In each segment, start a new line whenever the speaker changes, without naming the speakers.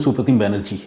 सुप्रतिम बैनर्जी।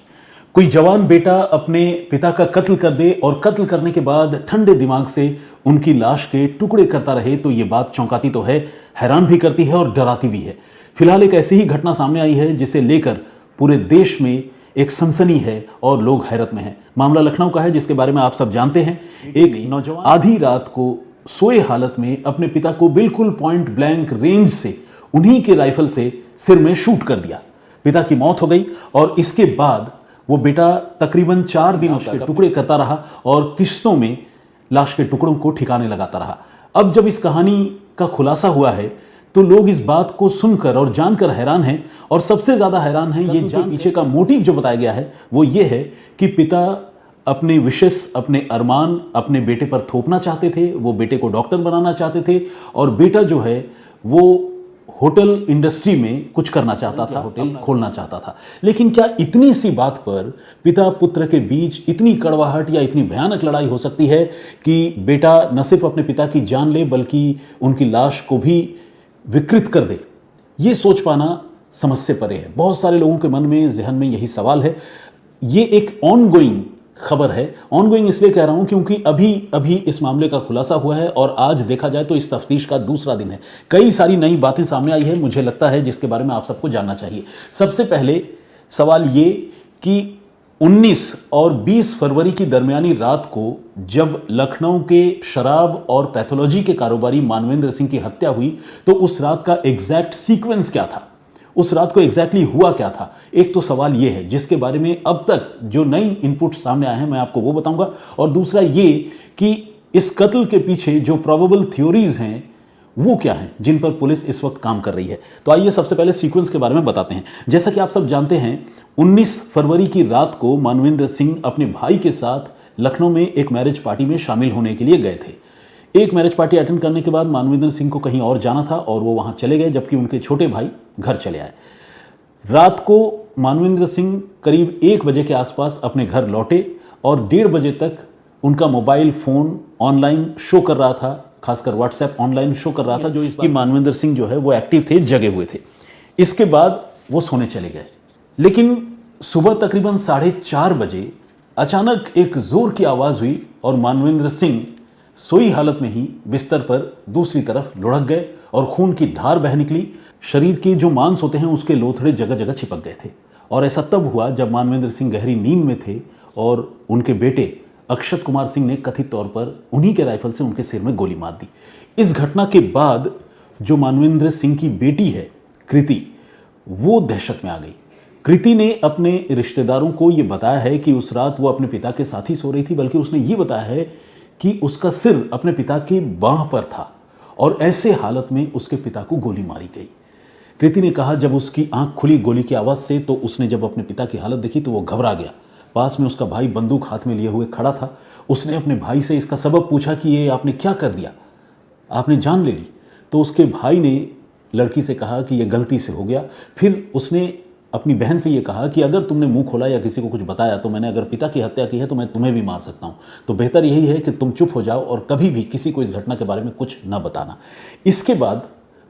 कोई जवान बेटा अपने पिता का कत्ल कर दे और कत्ल करने के बाद ठंडे दिमाग से उनकी लाश के टुकड़े करता रहे तो ये बात चौंकाती तो है, हैरान भी करती है और डराती भी है। फिलहाल एक ऐसी ही घटना सामने आई है जिसे लेकर पूरे देश में एक सनसनी है और लोग हैरत में हैं। मामला लखनऊ का है जिसके बारे में आप सब जानते हैं। एक नौजवान आधी रात को सोए हालत में अपने पिता को बिल्कुल पॉइंट ब्लैंक रेंज से उन्हीं के राइफल से सिर में शूट कर दिया। पिता की मौत हो गई और इसके बाद वो बेटा तकरीबन 4 दिनों तक टुकड़े करता रहा और किश्तों में लाश के टुकड़ों को ठिकाने लगाता रहा। अब जब इस कहानी का खुलासा हुआ है तो लोग इस बात को सुनकर और जानकर हैरान हैं और सबसे ज्यादा हैरान हैं ये जान पीछे का मोटिव जो बताया गया है वो ये है कि पिता अपने विशेष, अपने अरमान अपने बेटे पर थोपना चाहते थे। वो बेटे को डॉक्टर बनाना चाहते थे और बेटा जो है वो होटल इंडस्ट्री में कुछ करना चाहता था, होटल खोलना चाहता था। लेकिन क्या इतनी सी बात पर पिता पुत्र के बीच इतनी कड़वाहट या इतनी भयानक लड़ाई हो सकती है कि बेटा न सिर्फ अपने पिता की जान ले बल्कि उनकी लाश को भी विकृत कर दे? ये सोच पाना समझ से परे है। बहुत सारे लोगों के मन में, जहन में यही सवाल है। ये एक ऑनगोइंग खबर है। ऑनगोइंग इसलिए कह रहा हूं क्योंकि अभी इस मामले का खुलासा हुआ है और आज देखा जाए तो इस तफ्तीश का दूसरा दिन है। कई सारी नई बातें सामने आई है, मुझे लगता है, जिसके बारे में आप सबको जानना चाहिए। सबसे पहले सवाल ये कि 19 और 20 फरवरी की दरमियानी रात को जब लखनऊ के शराब और पैथोलॉजी के कारोबारी मानवेंद्र सिंह की हत्या हुई तो उस रात का एग्जैक्ट सीक्वेंस क्या था, उस रात को एग्जैक्टली हुआ क्या था? एक तो सवाल यह है जिसके बारे में अब तक जो नई इनपुट सामने आए हैं मैं आपको वो बताऊंगा, और दूसरा ये कि इस कत्ल के पीछे जो प्रोबेबल थ्योरीज हैं वो क्या हैं जिन पर पुलिस इस वक्त काम कर रही है। तो आइए सबसे पहले सीक्वेंस के बारे में बताते हैं। जैसा कि आप सब जानते हैं 19 फरवरी की रात को मानवेंद्र सिंह अपने भाई के साथ लखनऊ में एक मैरिज पार्टी में शामिल होने के लिए गए थे। एक मैरिज पार्टी अटेंड करने के बाद मानवेंद्र सिंह को कहीं और जाना था और वो वहां चले गए जबकि उनके छोटे भाई घर चले आए। रात को मानवेंद्र सिंह करीब 1 बजे के आसपास अपने घर लौटे और 1:30 बजे तक उनका मोबाइल फोन ऑनलाइन शो कर रहा था, खासकर व्हाट्सएप ऑनलाइन शो कर रहा था, जो इसकी मानवेंद्र सिंह जो है वो एक्टिव थे, जगे हुए थे। इसके बाद वो सोने चले गए। लेकिन सुबह तकरीबन 4:30 बजे अचानक एक जोर की आवाज हुई और मानवेंद्र सिंह सोई हालत में ही बिस्तर पर दूसरी तरफ लुढ़क गए और खून की धार बह निकली। शरीर के जो मांस होते हैं उसके लोथड़े जगह जगह चिपक गए थे। और ऐसा तब हुआ जब मानवेंद्र सिंह गहरी नींद में थे और उनके बेटे अक्षत कुमार सिंह ने कथित तौर पर उन्हीं के राइफल से उनके सिर में गोली मार दी। इस घटना के बाद जो मानवेंद्र सिंह की बेटी है कृति, वो दहशत में आ गई। कृति ने अपने रिश्तेदारों को यह बताया है कि उस रात वो अपने पिता के साथ ही सो रही थी, बल्कि उसने ये बताया है कि उसका सिर अपने पिता की बाह पर था और ऐसे हालत में उसके पिता को गोली मारी गई। कृति ने कहा जब उसकी आंख खुली गोली की आवाज से तो उसने जब अपने पिता की हालत देखी तो वो घबरा गया। पास में उसका भाई बंदूक हाथ में लिए हुए खड़ा था। उसने अपने भाई से इसका सबब पूछा कि ये आपने क्या कर दिया, आपने जान ले ली? तो उसके भाई ने लड़की से कहा कि यह गलती से हो गया। फिर उसने अपनी बहन से ये कहा कि अगर तुमने मुंह खोला या किसी को कुछ बताया तो मैंने अगर पिता की हत्या की है तो मैं तुम्हें भी मार सकता हूं, तो बेहतर यही है कि तुम चुप हो जाओ और कभी भी किसी को इस घटना के बारे में कुछ न बताना। इसके बाद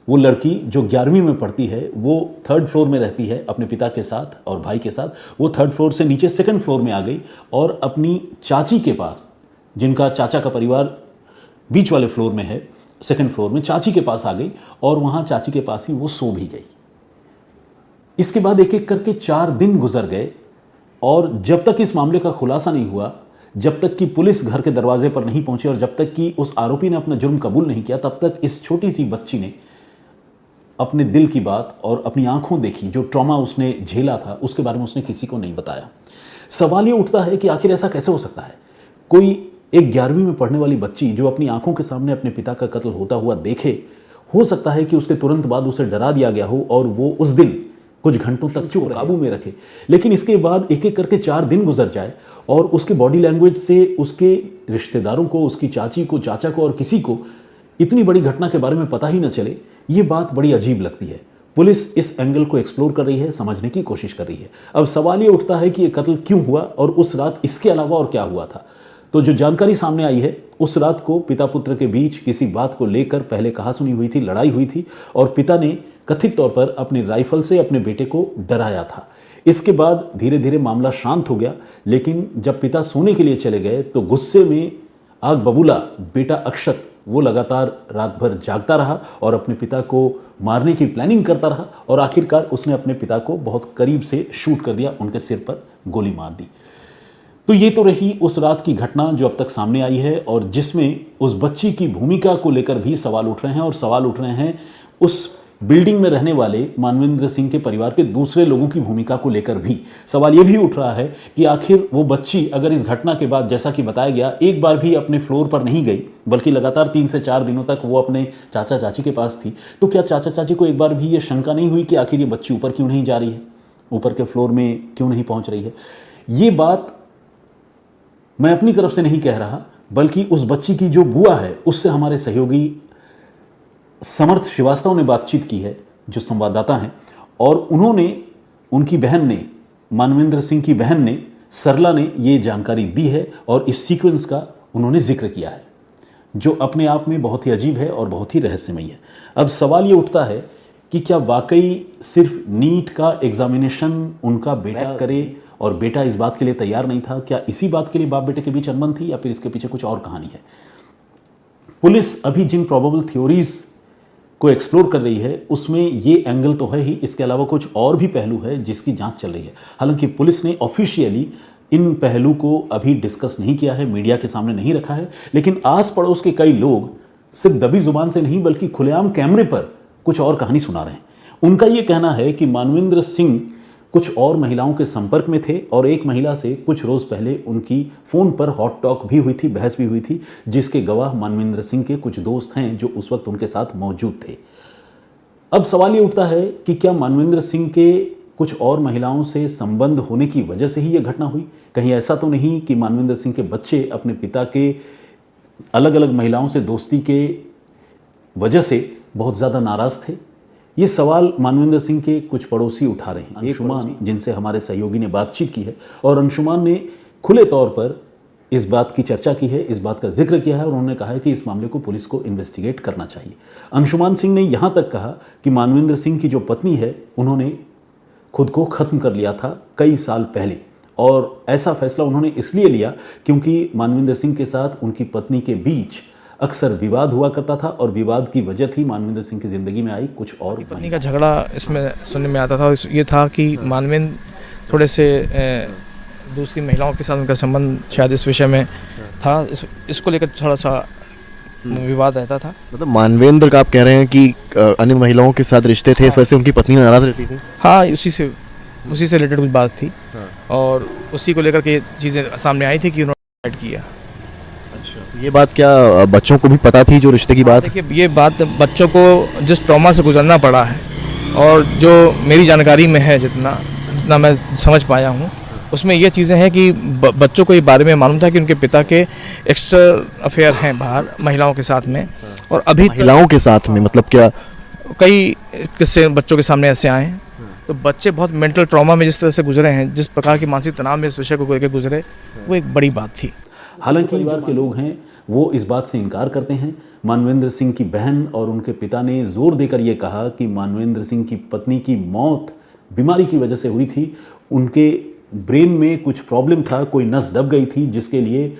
वो लड़की जो 11वीं में पढ़ती है वो 3rd फ्लोर में रहती है अपने पिता के साथ और भाई के साथ। वो 3rd फ्लोर से नीचे 2nd फ्लोर में आ गई और अपनी चाची के पास, जिनका चाचा का परिवार बीच वाले फ्लोर में है, 2nd फ्लोर में चाची के पास आ गई और वहां चाची के पास ही वो सो भी गई। इसके बाद एक एक करके 4 दिन गुजर गए और जब तक इस मामले का खुलासा नहीं हुआ, जब तक कि पुलिस घर के दरवाजे पर नहीं पहुंची और जब तक कि उस आरोपी ने अपना जुर्म कबूल नहीं किया, तब तक इस छोटी सी बच्ची ने अपने दिल की बात और अपनी आंखों देखी जो ट्रॉमा उसने झेला था उसके बारे में उसने किसी को नहीं बताया। सवाल ये उठता है कि आखिर ऐसा कैसे हो सकता है? कोई एक 11वीं में पढ़ने वाली बच्ची जो अपनी आंखों के सामने अपने पिता का कत्ल होता हुआ देखे, हो सकता है कि उसके तुरंत बाद उसे डरा दिया गया हो और वो उस दिन कुछ घंटों तक चुप काबू में रखे। लेकिन इसके बाद एक एक करके 4 दिन गुजर जाए और उसके बॉडी लैंग्वेज से उसके रिश्तेदारों को, उसकी चाची को, चाचा को और किसी को इतनी बड़ी घटना के बारे में पता ही न चले, ये बात बड़ी अजीब लगती है। पुलिस इस एंगल को एक्सप्लोर कर रही है, समझने की कोशिश कर रही है। अब सवाल ये उठता है कि ये कत्ल क्यों हुआ और उस रात इसके अलावा और क्या हुआ था। तो जो जानकारी सामने आई है, उस रात को पिता पुत्र के बीच किसी बात को लेकर पहले कहा सुनी हुई थी, लड़ाई हुई थी और पिता ने कथित तौर पर अपने राइफल से अपने बेटे को डराया था। इसके बाद धीरे धीरे मामला शांत हो गया, लेकिन जब पिता सोने के लिए चले गए तो गुस्से में आग बबूला बेटा अक्षत वो लगातार रात भर जागता रहा और अपने पिता को मारने की प्लानिंग करता रहा और आखिरकार उसने अपने पिता को बहुत करीब से शूट कर दिया, उनके सिर पर गोली मार दी। तो ये तो रही उस रात की घटना जो अब तक सामने आई है और जिसमें उस बच्ची की भूमिका को लेकर भी सवाल उठ रहे हैं और सवाल उठ रहे हैं उस बिल्डिंग में रहने वाले मानवेंद्र सिंह के परिवार के दूसरे लोगों की भूमिका को लेकर भी सवाल यह भी उठ रहा है कि आखिर वो बच्ची अगर इस घटना के बाद, जैसा कि बताया गया, एक बार भी अपने फ्लोर पर नहीं गई बल्कि लगातार 3 से 4 दिनों तक वो अपने चाचा चाची के पास थी, तो क्या चाचा चाची को एक बार भी ये शंका नहीं हुई कि आखिर ये बच्ची ऊपर क्यों नहीं जा रही है, ऊपर के फ्लोर में क्यों नहीं पहुंच रही है? ये बात मैं अपनी तरफ से नहीं कह रहा, बल्कि उस बच्ची की जो बुआ है उससे हमारे सहयोगी समर्थ श्रीवास्तव ने बातचीत की है, जो संवाददाता हैं, और उन्होंने, उनकी बहन ने, मानवेंद्र सिंह की बहन ने, सरला ने ये जानकारी दी है और इस सीक्वेंस का उन्होंने जिक्र किया है, जो अपने आप में बहुत ही अजीब है और बहुत ही रहस्यमयी है। अब सवाल ये उठता है कि क्या वाकई सिर्फ नीट का एग्जामिनेशन उनका बेटा करे और बेटा इस बात के लिए तैयार नहीं था? क्या इसी बात के लिए बाप बेटे के बीच अनबन थी या फिर इसके पीछे कुछ और कहानी है? पुलिस अभी जिन प्रोबेबल थ्योरीज को एक्सप्लोर कर रही है उसमें ये एंगल तो है ही, इसके अलावा कुछ और भी पहलू है जिसकी जांच चल रही है। हालांकि पुलिस ने ऑफिशियली इन पहलू को अभी डिस्कस नहीं किया है, मीडिया के सामने नहीं रखा है, लेकिन आस पड़ोस के कई लोग सिर्फ दबी जुबान से नहीं बल्कि खुलेआम कैमरे पर कुछ और कहानी सुना रहे हैं। उनका यह कहना है कि मानवेंद्र सिंह कुछ और महिलाओं के संपर्क में थे और एक महिला से कुछ रोज पहले उनकी फोन पर हॉट टॉक भी हुई थी, बहस भी हुई थी, जिसके गवाह मानवेंद्र सिंह के कुछ दोस्त हैं जो उस वक्त उनके साथ मौजूद थे। अब सवाल ये उठता है कि क्या मानवेंद्र सिंह के कुछ और महिलाओं से संबंध होने की वजह से ही यह घटना हुई? कहीं ऐसा तो नहीं कि मानवेंद्र सिंह के बच्चे अपने पिता के अलग अलग महिलाओं से दोस्ती के वजह से बहुत ज़्यादा नाराज थे? ये सवाल मानवेंद्र सिंह के कुछ पड़ोसी उठा रहे हैं। अंशुमान, जिनसे हमारे सहयोगी ने बातचीत की है, और अंशुमान ने खुले तौर पर इस बात की चर्चा की है, इस बात का जिक्र किया है और उन्होंने कहा है कि इस मामले को पुलिस को इन्वेस्टिगेट करना चाहिए। अंशुमान सिंह ने यहां तक कहा कि मानवेंद्र सिंह की जो पत्नी है उन्होंने खुद को खत्म कर लिया था कई साल पहले, और ऐसा फैसला उन्होंने इसलिए लिया क्योंकि मानवेंद्र सिंह के साथ उनकी पत्नी के बीच अक्सर विवाद हुआ करता था और विवाद की वजह थी मानवेंद्र सिंह की जिंदगी में आई कुछ और
पत्नी का झगड़ा इसमें सुनने में आता था। ये था कि मानवेंद्र थोड़े से दूसरी महिलाओं के साथ उनका संबंध शायद इस विषय में था, इसको लेकर थोड़ा सा विवाद रहता था।
मतलब मानवेंद्र का आप कह रहे हैं कि अन्य महिलाओं के साथ रिश्ते थे, इस वजह से उनकी पत्नी नाराज रहती थी?
हाँ, उसी से रिलेटेड कुछ बात थी। हाँ। और उसी को लेकर के चीज़ें सामने आई थी कि उन्होंने ऐड किया।
ये बात क्या बच्चों को भी पता थी, जो रिश्ते की बात?
देखिए, ये बात बच्चों को जिस ट्रॉमा से गुजरना पड़ा है और जो मेरी जानकारी में है, जितना मैं समझ पाया हूँ, उसमें ये चीज़ें हैं कि बच्चों को ये बारे में मालूम था कि उनके पिता के एक्स्ट्रा अफेयर हैं बाहर महिलाओं के साथ में, और अभी
महिलाओं के साथ में मतलब क्या?
कई किस्से बच्चों के सामने ऐसे आए हैं। तो बच्चे बहुत मेंटल ट्रॉमा में जिस तरह से गुजरे हैं, जिस प्रकार की मानसिक तनाव में इस विषय को लेकर गुजरे, वो एक बड़ी बात थी।
हालांकि परिवार के लोग हैं वो इस बात से इनकार करते हैं। मानवेंद्र सिंह की बहन और उनके पिता ने जोर देकर यह कहा कि मानवेंद्र सिंह की पत्नी की मौत बीमारी की वजह से हुई थी। उनके ब्रेन में कुछ प्रॉब्लम था, कोई नस दब गई थी, जिसके लिए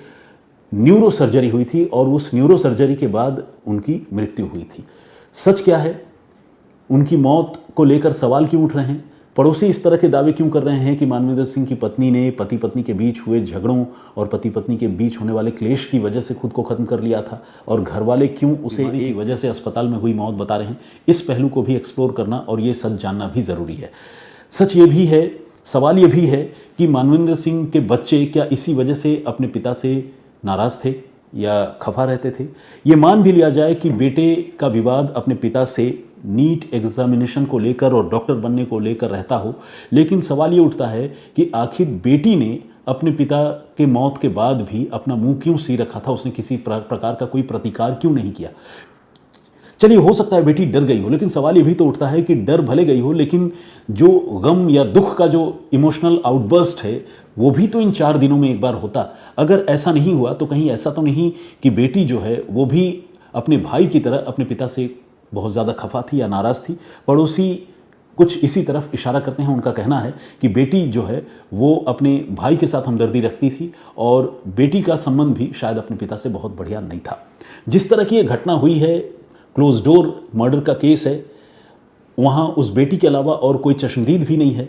न्यूरो सर्जरी हुई थी और उस न्यूरो सर्जरी के बाद उनकी मृत्यु हुई थी। सच क्या है? उनकी मौत को लेकर सवाल क्यों उठ रहे हैं? पड़ोसी इस तरह के दावे क्यों कर रहे हैं कि मानवेंद्र सिंह की पत्नी ने पति पत्नी के बीच हुए झगड़ों और पति पत्नी के बीच होने वाले क्लेश की वजह से खुद को खत्म कर लिया था, और घर वाले क्यों उसे एक वजह से अस्पताल में हुई मौत बता रहे हैं? इस पहलू को भी एक्सप्लोर करना और ये सच जानना भी ज़रूरी है। सच ये भी है, सवाल ये भी है कि मानवेंद्र सिंह के बच्चे क्या इसी वजह से अपने पिता से नाराज़ थे या खफा रहते थे? ये मान भी लिया जाए कि बेटे का विवाद अपने पिता से नीट एग्जामिनेशन को लेकर और डॉक्टर बनने को लेकर रहता हो, लेकिन सवाल ये उठता है कि आखिर बेटी ने अपने पिता के मौत के बाद भी अपना मुंह क्यों सी रखा था? उसने किसी प्रकार का कोई प्रतिकार क्यों नहीं किया? चलिए, हो सकता है बेटी डर गई हो, लेकिन सवाल ये भी तो उठता है कि डर भले गई हो, लेकिन जो गम या दुख का जो इमोशनल आउटबर्स्ट है वो भी तो इन 4 दिनों में एक बार होता। अगर ऐसा नहीं हुआ तो कहीं ऐसा तो नहीं कि बेटी जो है वो भी अपने भाई की तरह अपने पिता से बहुत ज़्यादा खफा थी या नाराज़ थी? पड़ोसी कुछ इसी तरफ इशारा करते हैं। उनका कहना है कि बेटी जो है वो अपने भाई के साथ हमदर्दी रखती थी और बेटी का संबंध भी शायद अपने पिता से बहुत बढ़िया नहीं था। जिस तरह की ये घटना हुई है, क्लोज डोर मर्डर का केस है, वहाँ उस बेटी के अलावा और कोई चश्मदीद भी नहीं है।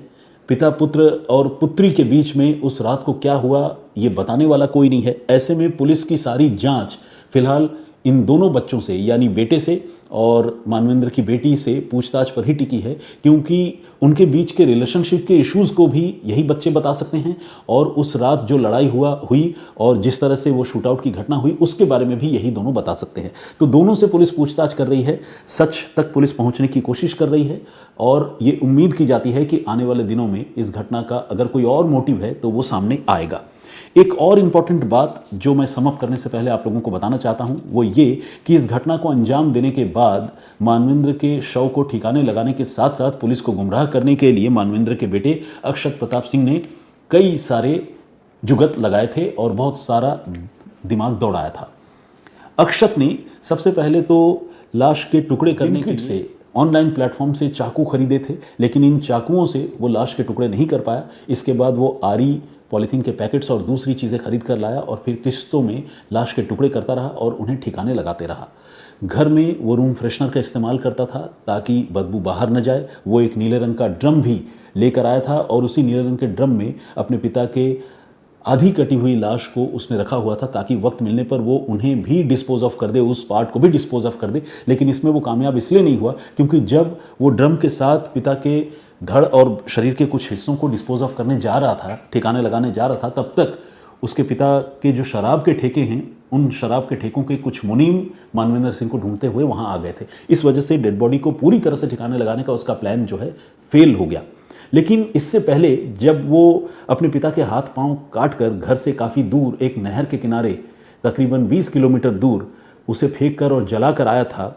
पिता पुत्र और पुत्री के बीच में उस रात को क्या हुआ ये बताने वाला कोई नहीं है। ऐसे में पुलिस की सारी जांच फिलहाल इन दोनों बच्चों से यानी बेटे से और मानवेंद्र की बेटी से पूछताछ पर ही टिकी है, क्योंकि उनके बीच के रिलेशनशिप के इश्यूज़ को भी यही बच्चे बता सकते हैं और उस रात जो लड़ाई हुई और जिस तरह से वो शूट आउट की घटना हुई उसके बारे में भी यही दोनों बता सकते हैं। तो दोनों से पुलिस पूछताछ कर रही है, सच तक पुलिस पहुंचने की कोशिश कर रही है और ये उम्मीद की जाती है कि आने वाले दिनों में इस घटना का अगर कोई और मोटिव है तो वो सामने आएगा। एक और इम्पॉर्टेंट बात जो मैं समअप करने से पहले आप लोगों को बताना चाहता हूं वो ये कि इस घटना को अंजाम देने के बाद मानवेंद्र के शव को ठिकाने लगाने के साथ साथ पुलिस को गुमराह करने के लिए मानवेंद्र के बेटे अक्षत प्रताप सिंह ने कई सारे जुगत लगाए थे और बहुत सारा दिमाग दौड़ाया था। अक्षत ने सबसे पहले तो लाश के टुकड़े करने के लिए ऑनलाइन प्लेटफॉर्म से चाकू खरीदे थे, लेकिन इन चाकुओं से वो लाश के टुकड़े नहीं कर पाया। इसके बाद वो आरी, पॉलीथीन के पैकेट्स और दूसरी चीज़ें खरीद कर लाया और फिर किस्तों में लाश के टुकड़े करता रहा और उन्हें ठिकाने लगाते रहा। घर में वो रूम फ्रेशनर का इस्तेमाल करता था ताकि बदबू बाहर न जाए। वो एक नीले रंग का ड्रम भी लेकर आया था और उसी नीले रंग के ड्रम में अपने पिता के आधी कटी हुई लाश को उसने रखा हुआ था ताकि वक्त मिलने पर वो उन्हें भी डिस्पोज ऑफ कर दे, उस पार्ट को भी डिस्पोज ऑफ कर दे। लेकिन इसमें वो कामयाब इसलिए नहीं हुआ क्योंकि जब वो ड्रम के साथ पिता के धड़ और शरीर के कुछ हिस्सों को डिस्पोज ऑफ करने जा रहा था, ठिकाने लगाने जा रहा था, तब तक उसके पिता के जो शराब के ठेके हैं उन शराब के ठेकों के कुछ मुनीम मानवेंद्र सिंह को ढूंढते हुए वहां आ गए थे। इस वजह से डेड बॉडी को पूरी तरह से ठिकाने लगाने का उसका प्लान जो है फेल हो गया। लेकिन इससे पहले जब वो अपने पिता के हाथ पांव काटकर घर से काफ़ी दूर एक नहर के किनारे तकरीबन 20 किलोमीटर दूर उसे फेंक कर और जलाकर आया था,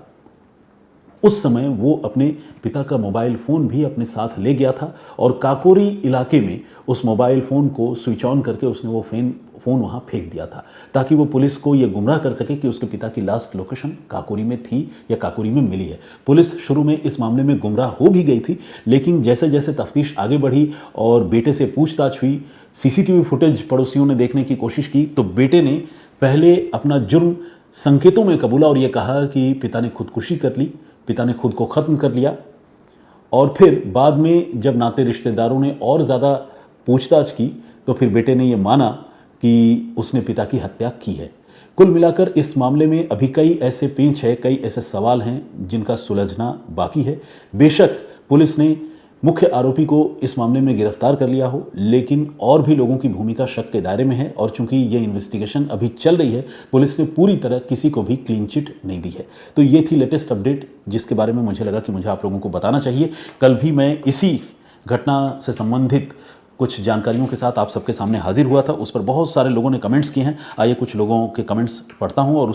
उस समय वो अपने पिता का मोबाइल फ़ोन भी अपने साथ ले गया था और काकोरी इलाके में उस मोबाइल फ़ोन को स्विच ऑन करके उसने वो फ़ोन वहाँ फेंक दिया था ताकि वो पुलिस को ये गुमराह कर सके कि उसके पिता की लास्ट लोकेशन काकोरी में थी या काकोरी में मिली है। पुलिस शुरू में इस मामले में गुमराह हो भी गई थी, लेकिन जैसे जैसे तफ्तीश आगे बढ़ी और बेटे से पूछताछ हुई, सीसीटीवी फुटेज पड़ोसियों ने देखने की कोशिश की, तो बेटे ने पहले अपना जुर्म संकेतों में कबूला और ये कहा कि पिता ने खुदकुशी कर ली, पिता ने खुद को ख़त्म कर लिया। और फिर बाद में जब नाते रिश्तेदारों ने और ज़्यादा पूछताछ की तो फिर बेटे ने ये माना कि उसने पिता की हत्या की है। कुल मिलाकर इस मामले में अभी कई ऐसे पेंच है, कई ऐसे सवाल हैं जिनका सुलझना बाकी है। बेशक पुलिस ने मुख्य आरोपी को इस मामले में गिरफ्तार कर लिया हो, लेकिन और भी लोगों की भूमिका शक के दायरे में है और चूंकि ये इन्वेस्टिगेशन अभी चल रही है, पुलिस ने पूरी तरह किसी को भी क्लीन चिट नहीं दी है। तो ये थी लेटेस्ट अपडेट जिसके बारे में मुझे लगा कि मुझे आप लोगों को बताना चाहिए। कल भी मैं इसी घटना से संबंधित कुछ जानकारियों के साथ आप सबके सामने हाजिर हुआ था, उस पर बहुत सारे लोगों ने कमेंट्स किए हैं। आइए कुछ लोगों के कमेंट्स पढ़ता हूँ और